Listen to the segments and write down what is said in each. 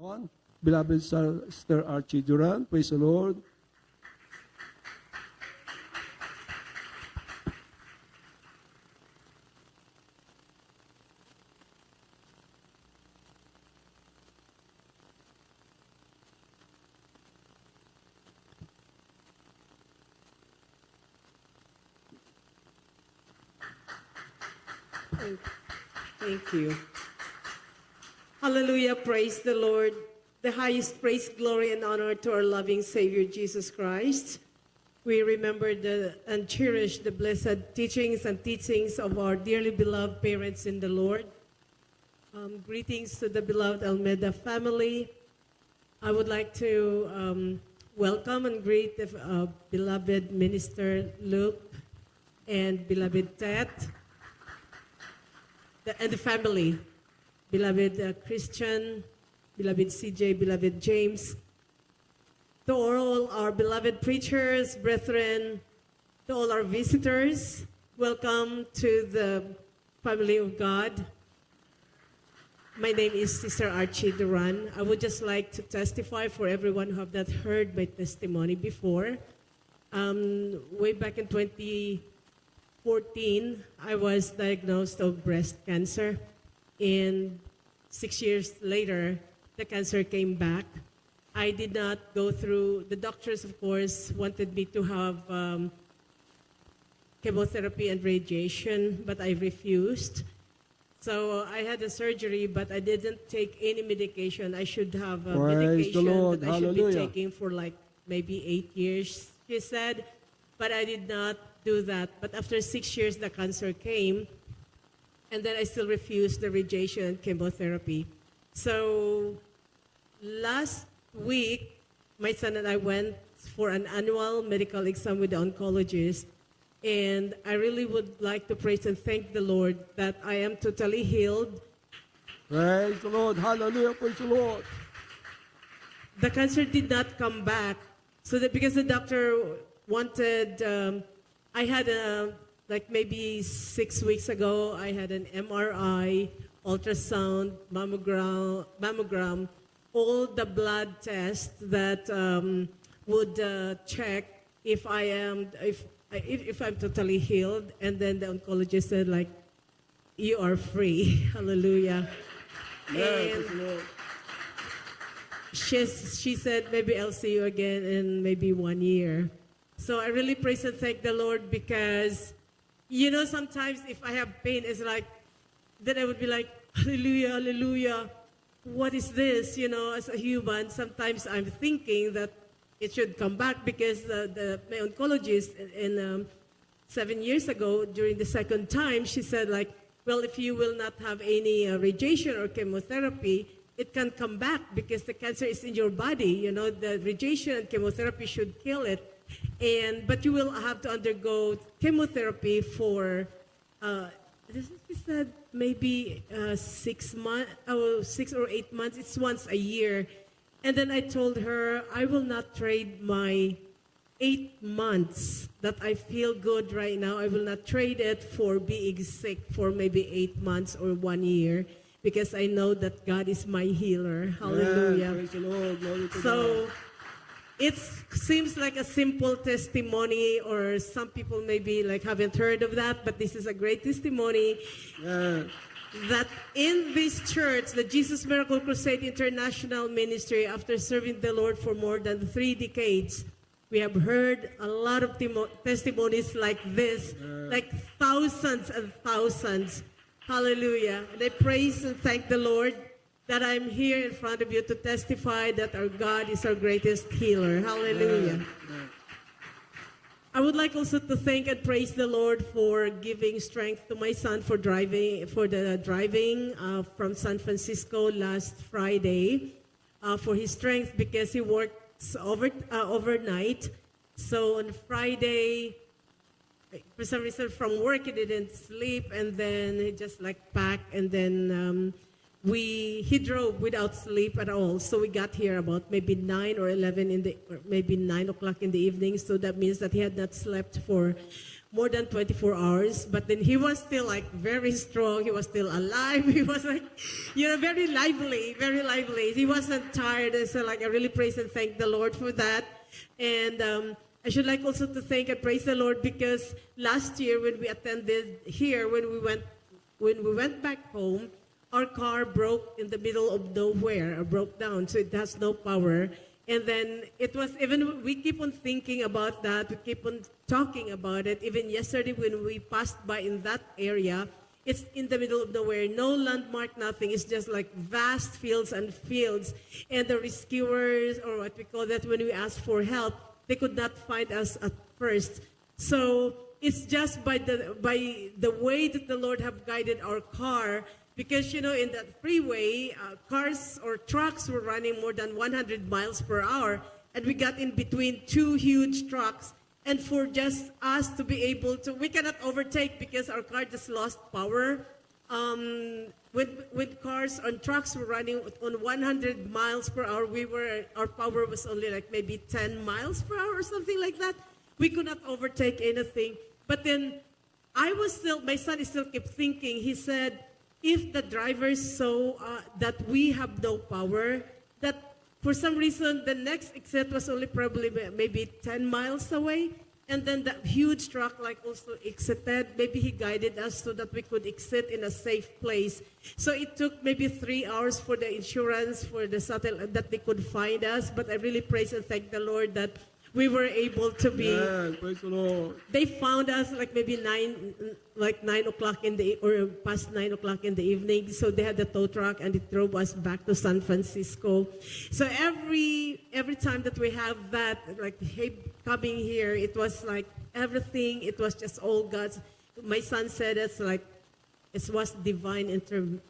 On, beloved Sister Archie Duran, praise the Lord. Thank you. Hallelujah. Praise the Lord. The highest praise, glory, and honor to our loving Savior, Jesus Christ. We remember and cherish the blessed teachings and teachings of our dearly beloved parents in the Lord. Greetings to the beloved Almeida family. I would like to welcome and greet the beloved Minister Luke and beloved Ted, and the family, beloved Christian, beloved CJ, beloved James, to all our beloved preachers, brethren, to all our visitors, welcome to the family of God. My name is Sister Archie Duran. I would just like to testify for everyone who have not heard my testimony before. Way back in 2014, I was diagnosed of breast cancer, and 6 years later, the cancer came back. I did not go through, the doctors, of course, wanted me to have chemotherapy and radiation, but I refused. So I had a surgery, but I didn't take any medication. I should have a medication Lord. that I should Hallelujah. be taking for like maybe 8 years, she said, but I did not do that. But after 6 years, the cancer came, and then I still refused the radiation and chemotherapy. So last week, my son and I went for an annual medical exam with the oncologist, and I really would like to praise and thank the Lord that I am totally healed. Praise the Lord, hallelujah, praise the Lord. The cancer did not come back, so that because the doctor wanted, I had like maybe 6 weeks ago, I had an MRI, ultrasound, mammogram, all the blood tests that would check if I'm totally healed. And then the oncologist said, like, you are free. Hallelujah. Yes, And praise the Lord. she said, maybe I'll see you again in maybe 1 year. So I really praise and thank the Lord, because, you know, sometimes if I have pain, it's like, then I would be like, hallelujah, hallelujah. What is this? You know, as a human, sometimes I'm thinking that it should come back, because my oncologist in 7 years ago, during the second time, she said, like, well, if you will not have any radiation or chemotherapy, it can come back because the cancer is in your body. You know, the radiation and chemotherapy should kill it. But you will have to undergo chemotherapy for, she said, maybe 6 months, 6 or 8 months. It's once a year. And then I told her, I will not trade my 8 months that I feel good right now. I will not trade it for being sick for maybe 8 months or 1 year, because I know that God is my healer. Hallelujah. Yeah, praise the Lord, glory to So God. it seems like a simple testimony, or some people maybe like haven't heard of that, but this is a great testimony Yeah. that in this church, the Jesus Miracle Crusade International Ministry, after serving the Lord for more than 3 decades, we have heard a lot of testimonies like this, like thousands and thousands. Hallelujah. And I praise and thank the Lord that I'm here in front of you to testify that our God is our greatest healer. Hallelujah. I would like also to thank and praise the Lord for giving strength to my son for driving from San Francisco last Friday, for his strength, because he works overnight. So on Friday, for some reason from work, he didn't sleep, and then he just like packed, and then he drove without sleep at all. So we got here about maybe 9 or 11 or maybe 9 o'clock in the evening. So that means that he had not slept for more than 24 hours, but then he was still like very strong. He was still alive. He was like, very lively, very lively. He wasn't tired. And so like, I really praise and thank the Lord for that. And I should like also to thank and praise the Lord because last year when we attended here, when we went back home, our car broke in the middle of nowhere, or broke down, so it has no power. And then it was, even we keep on thinking about that, we keep on talking about it. Even yesterday when we passed by in that area, it's in the middle of nowhere, no landmark, nothing. It's just like vast fields and fields. And the rescuers, or what we call that, when we asked for help, they could not find us at first. So it's just by the way that the Lord have guided our car. Because, in that freeway, cars or trucks were running more than 100 miles per hour. And we got in between two huge trucks. And for just us to be able to, we cannot overtake because our car just lost power. With cars and trucks were running on 100 miles per hour, our power was only like maybe 10 miles per hour or something like that. We could not overtake anything. But then my son still kept thinking, he said, if the drivers saw that we have no power, that for some reason the next exit was only probably maybe 10 miles away, and then the huge truck like also exited, maybe he guided us so that we could exit in a safe place. So it took maybe 3 hours for the insurance, for the satellite, that they could find us. But I really praise and thank the Lord that we were able to be. Yes, praise the Lord. They found us like maybe 9 o'clock or past 9 o'clock in the evening. So they had the tow truck and it drove us back to San Francisco. So every time that we have that, like coming here, it was like everything. It was just all God's. My son said it's like it was divine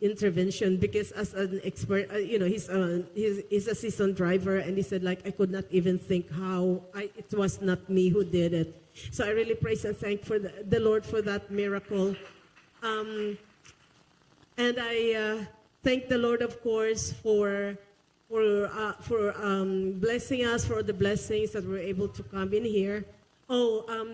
intervention because as an expert, he's a seasoned driver, and he said like I could not even think how it was not me who did it. So I really praise and thank for the Lord for that miracle, and I thank the Lord, of course, for blessing us, for the blessings that we're able to come in here.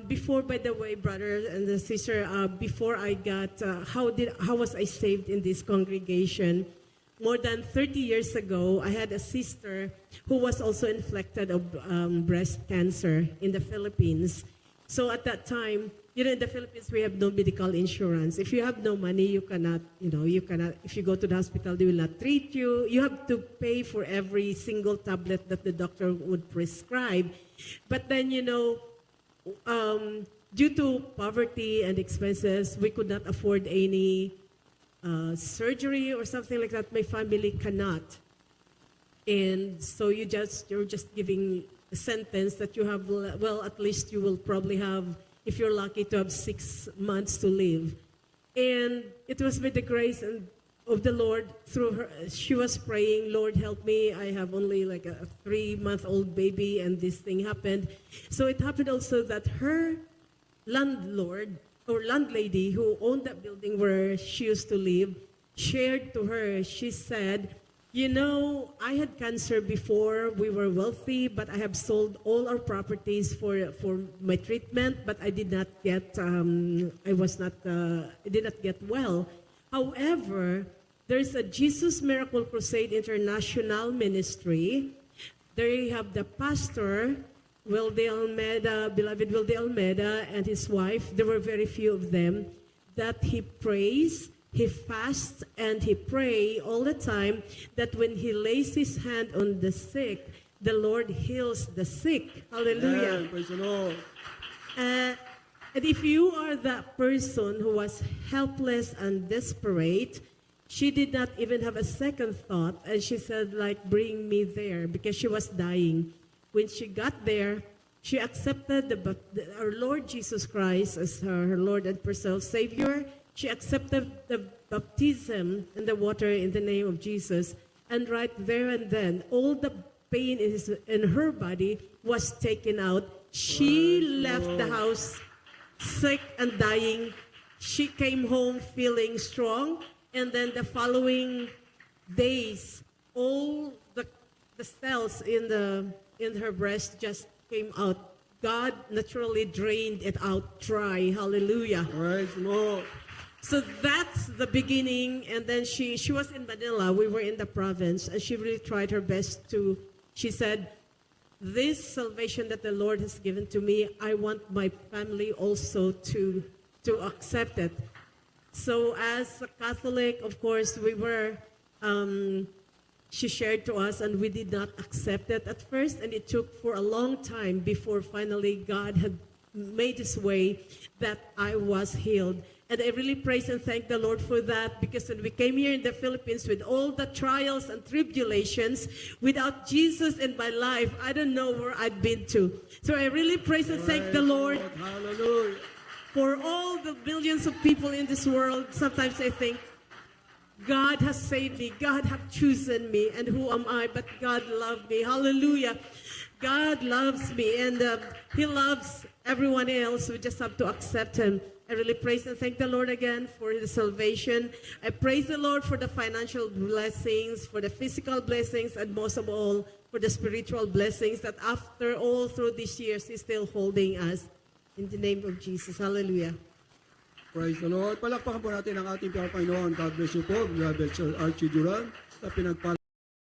Before, by the way, brother and the sister, before I got, how was I saved in this congregation? More than 30 years ago, I had a sister who was also infected of breast cancer in the Philippines. So at that time, in the Philippines, we have no medical insurance. If you have no money, you cannot, if you go to the hospital, they will not treat you. You have to pay for every single tablet that the doctor would prescribe. But then, due to poverty and expenses, we could not afford any surgery or something like that. My family cannot. And so you're just giving a sentence that you have, at least you will probably have, if you're lucky, to have 6 months to live. And it was by the grace of the Lord through her. She was praying, Lord, help me. I have only like a 3-month-old baby, and this thing happened. So it happened also that her landlord or landlady who owned that building where she used to live shared to her. She said, I had cancer before. We were wealthy, but I have sold all our properties for my treatment, but I did not get, I did not get well. However, there's a Jesus Miracle Crusade International Ministry. There you have the pastor, beloved Wilde Almeida, and his wife. There were very few of them. That he prays, he fasts, and he prays all the time that when he lays his hand on the sick, the Lord heals the sick. Hallelujah. Yeah, praise the Lord. And if you are that person who was helpless and desperate, she did not even have a second thought. And she said, bring me there, because she was dying. When she got there, she accepted our Lord Jesus Christ as her Lord and personal Savior. She accepted the baptism in the water in the name of Jesus. And right there and then, all the pain in her body was taken out. She left the house sick and dying. She came home feeling strong, and then the following days, all the cells in her breast just came out. God naturally drained it out dry. Hallelujah. Praise the Lord. So that's the beginning. And then she was in Manila. We were in the province. And she really tried her best to, she said, this salvation that the Lord has given to me, I want my family also to accept it. So as a Catholic, of course, we were, she shared to us, and we did not accept it at first. And it took for a long time before finally God had made his way that I was healed. And I really praise and thank the Lord for that, because when we came here in the Philippines with all the trials and tribulations, without Jesus in my life, I don't know where I'd been to. So I really praise and thank the Lord Hallelujah. for all the millions of people in this world. Sometimes I think, God has saved me. God has chosen me. And who am I? But God loved me. Hallelujah. God loves me. And he loves everyone else. We just have to accept him. I really praise and thank the Lord again for the salvation. I praise the Lord for the financial blessings, for the physical blessings, and most of all, for the spiritual blessings that after all through these years, he's still holding us. In the name of Jesus. Hallelujah. Praise the Lord. Palakpakan po natin ang ating Panginoon. God bless you po. Beloved Sir Archie Duran, sa pinagpala